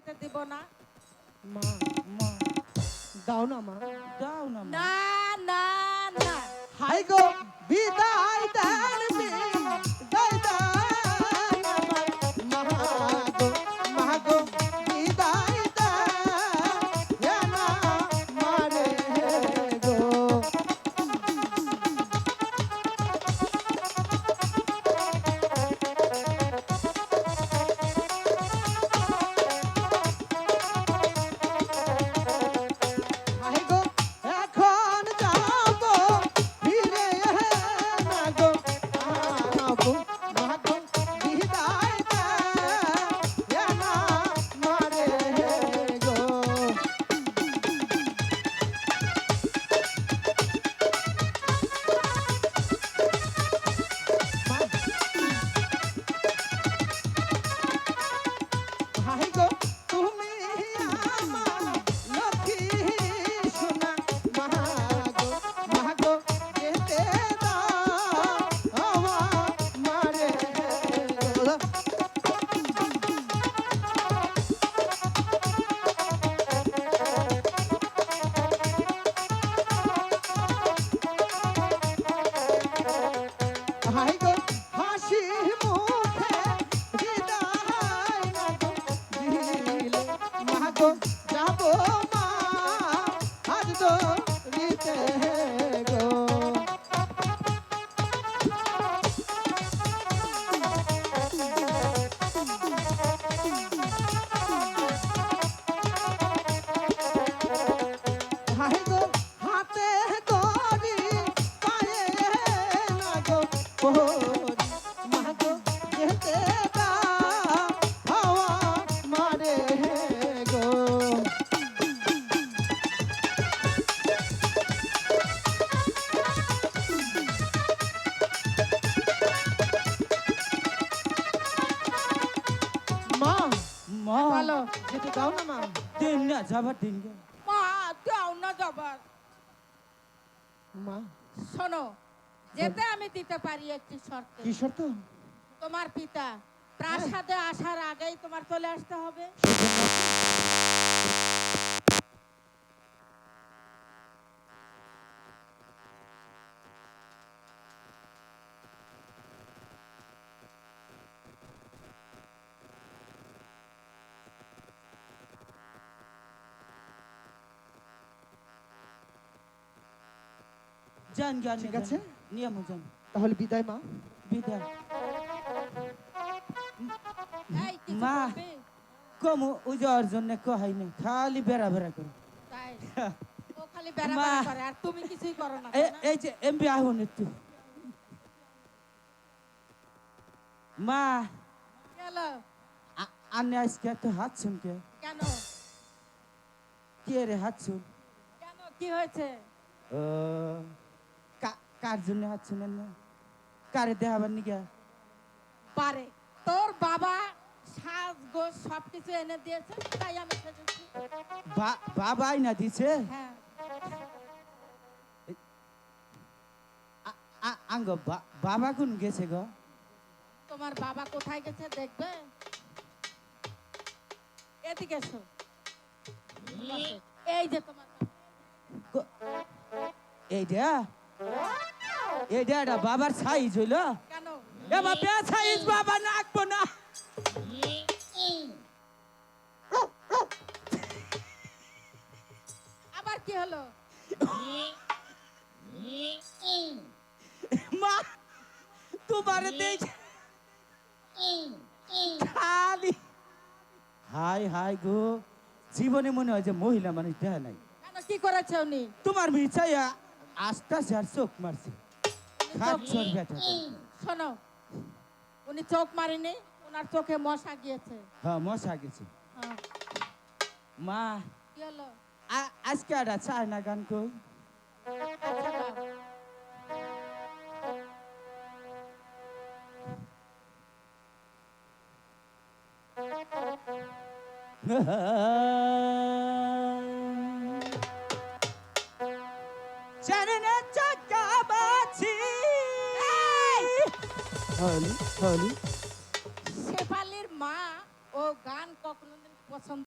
যেতে দিব না। মা মা দাও না মা, দাও না মা। না না না, হাই গো বিদায় দেন বিদায় দেন আমার মা গো বিদায় দেন না মারে গো। হাই গো এখন যাব ফিরে না গো আবু মা গো বিদায় দেন না মারে গো। হাই গো তুমি আমার লক্ষ্মী সোনা মা গো যেতে দাও আমার মারে গো। হাই গো হাসি মুখে বিদায় না গো দিলে মা গো যাবো মা আজ তো দিতে গো। হাই গো হাতে করি পায়ে না গো পরি মা গো যেতে দাও হাওয়া মারে গো। মা মা বলো। যেতে দাও না মা। দিন না যাবার দিন গে। মা দাও না যাবার। মা শোনো, যেতে আমি দিতে পারি একটি শর্তে। কি শর্ত? তোমার পিতা প্রাসাদে আসার আগেই তোমার চলে আসতে হবে। জান জ্ঞান ঠিক আছে। নিয়ম জান। তাহলে বিদায় মা। বিদায়। এই কিছু মা বলবে? কমু উজার জন্য কহাই না, খালি বেড়া বেড়া করে। তাই ও খালি বেড়া মা। বেড়া করে আর তুমি কিছুই করো না, তাই না? এই যে এমপি আহুন একটু। মা গেল আনে আজকে এত হাত শুনকে কেন? কে রে হাত শুন? কেন কি হয়েছে? ও কার জন্য হাত শুনেন না? কারে দেখাবার নিকা? পারে তোর বাবা সাজগোজ সবকিছু এনে দিয়েছে, তাই আমি সেজেছি। বাবাই না দিছে? হ্যাঁ, আঙ্গ বাবা কোন গেছে গো? তোমার বাবা কোথায় গেছে দেখবে? এদিকে এসো। এই যে তোমার বাবা। এইটা এটা বাবার সাইজ হইল? কেন? এবার বে সাইজ বাবা নাকবো না। আবার কি হলো? মা তোমারে দেখ খালি হাই হাই গো, জীবনে মনে হয় যে মহিলা মানুষ দেখা নাই। কেন কি করেছে উনি? তোমার মির্চাইয়া আস্তে আস্তে আর চোখ মারছে। খাট চোর বেটা। শোনো, উনি চোখ মারেনি, ওনার চোখে মশা গিয়েছে। হ্যাঁ মশা গেছে। হ্যাঁ, মা কি হলো? আজকে একটা চায় না গান কই? আচ্ছা, গাও। Chanana chakabachi. Honey, honey. শেফালির মা ও গান কখনোদিন পছন্দ